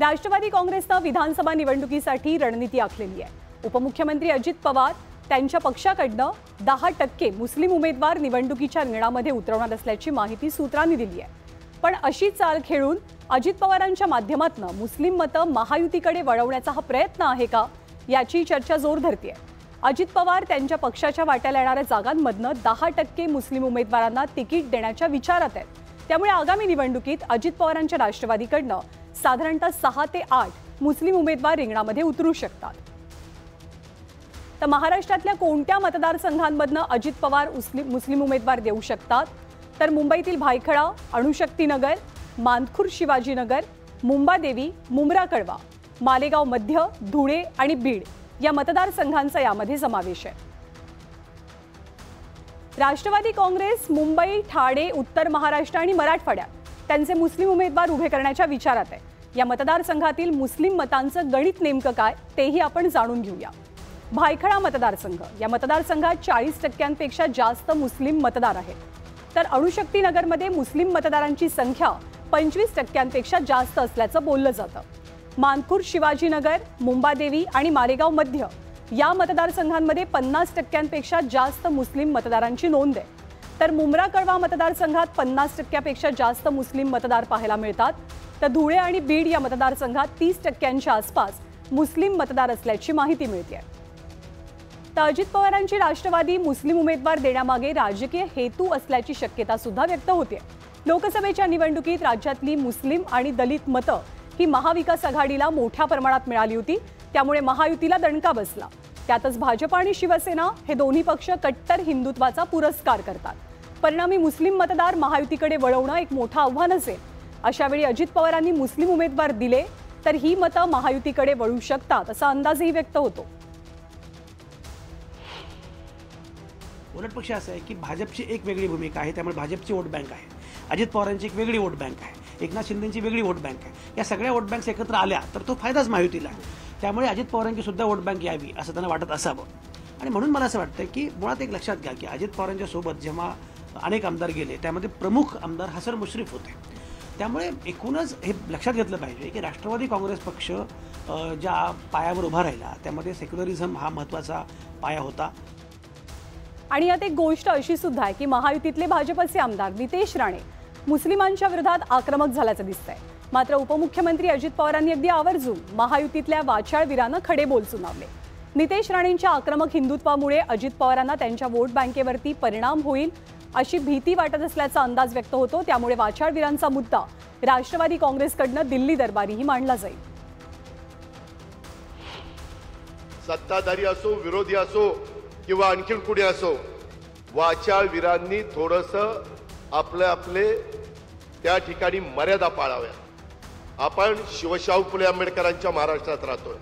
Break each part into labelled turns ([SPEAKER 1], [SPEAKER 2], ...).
[SPEAKER 1] राष्ट्रवादी काँग्रेसने विधानसभा निवडणुकीसाठी रणनीती आखलेली आहे। उपमुख्यमंत्री अजित पवार त्यांच्या पक्षाकडून 10% मुस्लिम उमेदवार निवडणुकीच्या रिंगणामध्ये उतरवणार असल्याची माहिती सूत्रांनी दिली आहे। पण अशी चाल खेळून अजित पवारांच्या माध्यमातून मुस्लिम मतं महायुतीकडे वळवण्याचा हा प्रयत्न आहे का, याची चर्चा जोर धरते। अजित पवार त्यांच्या पक्षाच्या वाट्याला येणाऱ्या जागांमधनं 10% मुस्लिम उमेदवारांना तिकीट देण्याच्या विचारात आहेत। त्यामुळे आगामी निवडणुकीत अजित पवारांच्या राष्ट्रवादीकडून साधारणतः 6 ते 8 मुस्लिम उमेदवार रिंगणामध्ये उतरू शकतात। तर महाराष्ट्रातल्या कोणत्या मतदारसंघांमधनं अजित पवार मुस्लिम उमेदवार देऊ शकतात? तर मुंबईतील भायखळा, अणुशक्तीनगर, मानखुर्द शिवाजीनगर, मुंबादेवी, मुंब्रा कळवा, मालेगाव मध्य, धुळे आणि बीड या मतदारसंघांचा यामध्ये समावेश आहे। राष्ट्रवादी काँग्रेस मुंबई, ठाणे, उत्तर महाराष्ट्र आणि मराठवाड्यात त्यांचे मुस्लिम उमेदवार उभे करण्याच्या विचारात आहे। या मतदारसंघातील मुस्लिम मतांचं गणित नेमकं काय तेही आपण जाणून घेऊया। भायखळा मतदारसंघ, या मतदारसंघात 40%पेक्षा जास्त मुस्लिम मतदार आहेत। तर अणुशक्तीनगरमध्ये मुस्लिम मतदारांची संख्या 25%पेक्षा जास्त असल्याचं बोललं जातं। मानखुर्द शिवाजीनगर, मुंबादेवी आणि मालेगाव मध्य या मतदारसंघांमध्ये 50%पेक्षा जास्त मुस्लिम मतदारांची नोंद आहे। तर मुंब्रा कळवा मतदारसंघात 50%पेक्षा जास्त मुस्लिम मतदार पाहायला मिळतात। तर धुळे आणि बीड या मतदारसंघात 30%च्या आसपास मुस्लिम मतदार असल्याची माहिती मिळते। तर अजित पवारांची राष्ट्रवादी मुस्लिम उमेदवार देण्यामागे राजकीय हेतू असल्याची शक्यता सुद्धा व्यक्त होते। लोकसभेच्या निवडणुकीत राज्यातली मुस्लिम आणि दलित मतं ही महाविकास आघाडीला मोठ्या प्रमाणात मिळाली होती, त्यामुळे महायुतीला दणका बसला। त्यातच भाजप आणि शिवसेना हे दोन्ही पक्ष कट्टर हिंदुत्वाचा पुरस्कार करतात। परिणामी मुस्लिम मतदार महायुतीकडे वळवणं एक मोठं आव्हान असेल। अशावेळी अजित पवारांनी मुस्लिम उमेदवार दिले तर ही मतं महायुतीकडे वळू शकतात असा अंदाजही व्यक्त होतो।
[SPEAKER 2] उलट पक्ष असं आहे की भाजपची एक वेगळी भूमिका आहे, त्यामुळे भाजपची वोट बँक आहे। अजित पवारांची एक वेगळी वोट बँक आहे, एकनाथ शिंदेची वेगळी वोट बँक आहे। या सगळ्या वोट बँक्स एकत्र आल्या तर तो फायदाच महायुतीला आहे। त्यामुळे अजित पवारांची सुद्धा वोट बँक यावी असं त्यांना वाटत असावं। आणि म्हणून मला असं वाटतं की मुळात एक लक्षात घ्या की अजित पवारांच्या सोबत जेव्हा अनेक आमदार गेले त्यामध्ये प्रमुख आमदार हसन मुश्रीफ होते। त्यामुळे एकूणच हे लक्षात घेतलं पाहिजे की राष्ट्रवादी काँग्रेस पक्ष ज्या पायावर उभा राहिला त्यामध्ये सेक्युलरिझम हा महत्त्वाचा पाया होता।
[SPEAKER 1] आणि यात एक गोष्ट अशी सुद्धा आहे की महायुतीतले भाजपचे आमदार नितेश राणे मुस्लिमांच्या विरोधात आक्रमक झाल्याचं दिसतंय। मात्र उपमुख्यमंत्री अजित पवारांनी अगदी आवर्जून महायुतीतल्या वाचाळवीरांना खडे बोल सुनावले। नितेश राणेंच्या आक्रमक हिंदुत्वामुळे अजित पवारांना त्यांच्या वोट बँकेवरती परिणाम होईल अशी भीती वाटत असल्याचा अंदाज व्यक्त होतो। त्यामुळे वाचाळवीरांचा मुद्दा राष्ट्रवादी काँग्रेसकडनं दिल्ली दरबारीही मांडला जाईल।
[SPEAKER 3] सत्ताधारी असो, विरोधी असो किंवा आणखीन कुणी असो, वाचाळवीरांनी थोडंसं आपले त्या ठिकाणी मर्यादा पाळाव्या। आपण शिवशाहू फुले आंबेडकरांच्या महाराष्ट्रात राहतोय।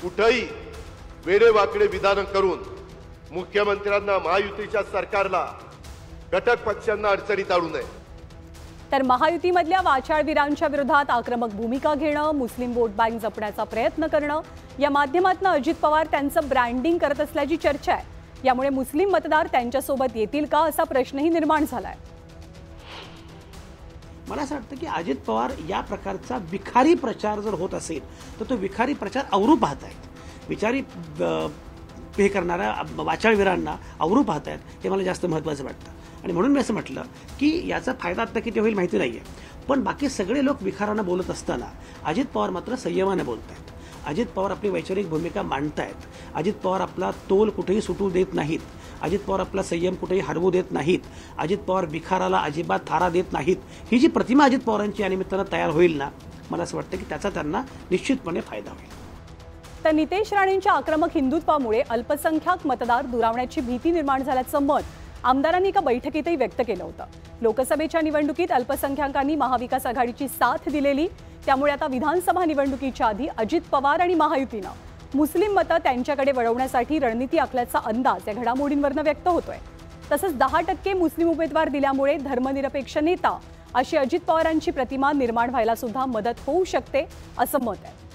[SPEAKER 3] कुठेही वेडेवाकडे विधान करून मुख्यमंत्र्यांना, महायुतीच्या सरकारला, घटक पक्षांना अडचणीत आणू नये।
[SPEAKER 1] तर महायुतीमधल्या वाचाळवीरांच्या विरोधात आक्रमक भूमिका घेणं, मुस्लिम वोट बँक जपण्याचा प्रयत्न करणं या माध्यमातून अजित पवार त्यांचं ब्रँडिंग करत असल्याची चर्चा आहे। यामुळे मुस्लिम मतदार त्यांच्यासोबत येतील का असा प्रश्नही निर्माण झालाय।
[SPEAKER 2] मला असं वाटतं की अजित पवार या प्रकारचा विखारी प्रचार जर होत असेल तर तो विखारी प्रचार आवरू पाहत आहेत। विचारी हे करणाऱ्या वाचाळवीरांना आवरू पाहत आहेत, हे मला जास्त महत्त्वाचं वाटतं। आणि म्हणून मी असं म्हटलं की याचा फायदा आता किती होईल माहिती नाही आहे, पण बाकी सगळे लोक विखारानं बोलत असताना अजित पवार मात्र संयमाने बोलत आहेत। अजित पवार आपली वैचारिक भूमिका मांडतायत। अजित पवार आपला तोल कुठेही सुटू देत नाहीत। अजित पवार आपला संयम कुठेही हरवू देत नाहीत। अजित पवार विखाराला अजिबात थारा देत नाहीत। ही जी प्रतिमा अजित पवारांची या निमित्तानं तयार होईल ना, मला असं वाटतं की त्याचा त्यांना निश्चितपणे फायदा होईल।
[SPEAKER 1] तर नितेश राणेंच्या आक्रमक हिंदुत्वामुळे अल्पसंख्याक मतदार दुरावण्याची भीती निर्माण झाल्याचं मत आमदारांनी एका बैठकीतही व्यक्त केलं होतं। लोकसभेच्या निवडणुकीत अल्पसंख्याकांनी महाविकास आघाडीची साथ दिलेली, त्यामुळे आता विधानसभा निवडणुकीच्या आधी अजित पवार आणि महायुतीनं मुस्लिम मतं त्यांच्याकडे वळवण्यासाठी रणनीती आखल्याचा अंदाज या घडामोडींवरून व्यक्त होतोय। तसंच 10% मुस्लिम उमेदवार दिल्यामुळे धर्मनिरपेक्ष नेता अशी अजित पवारांची प्रतिमा निर्माण व्हायला सुद्धा मदत होऊ शकते असं मत आहे।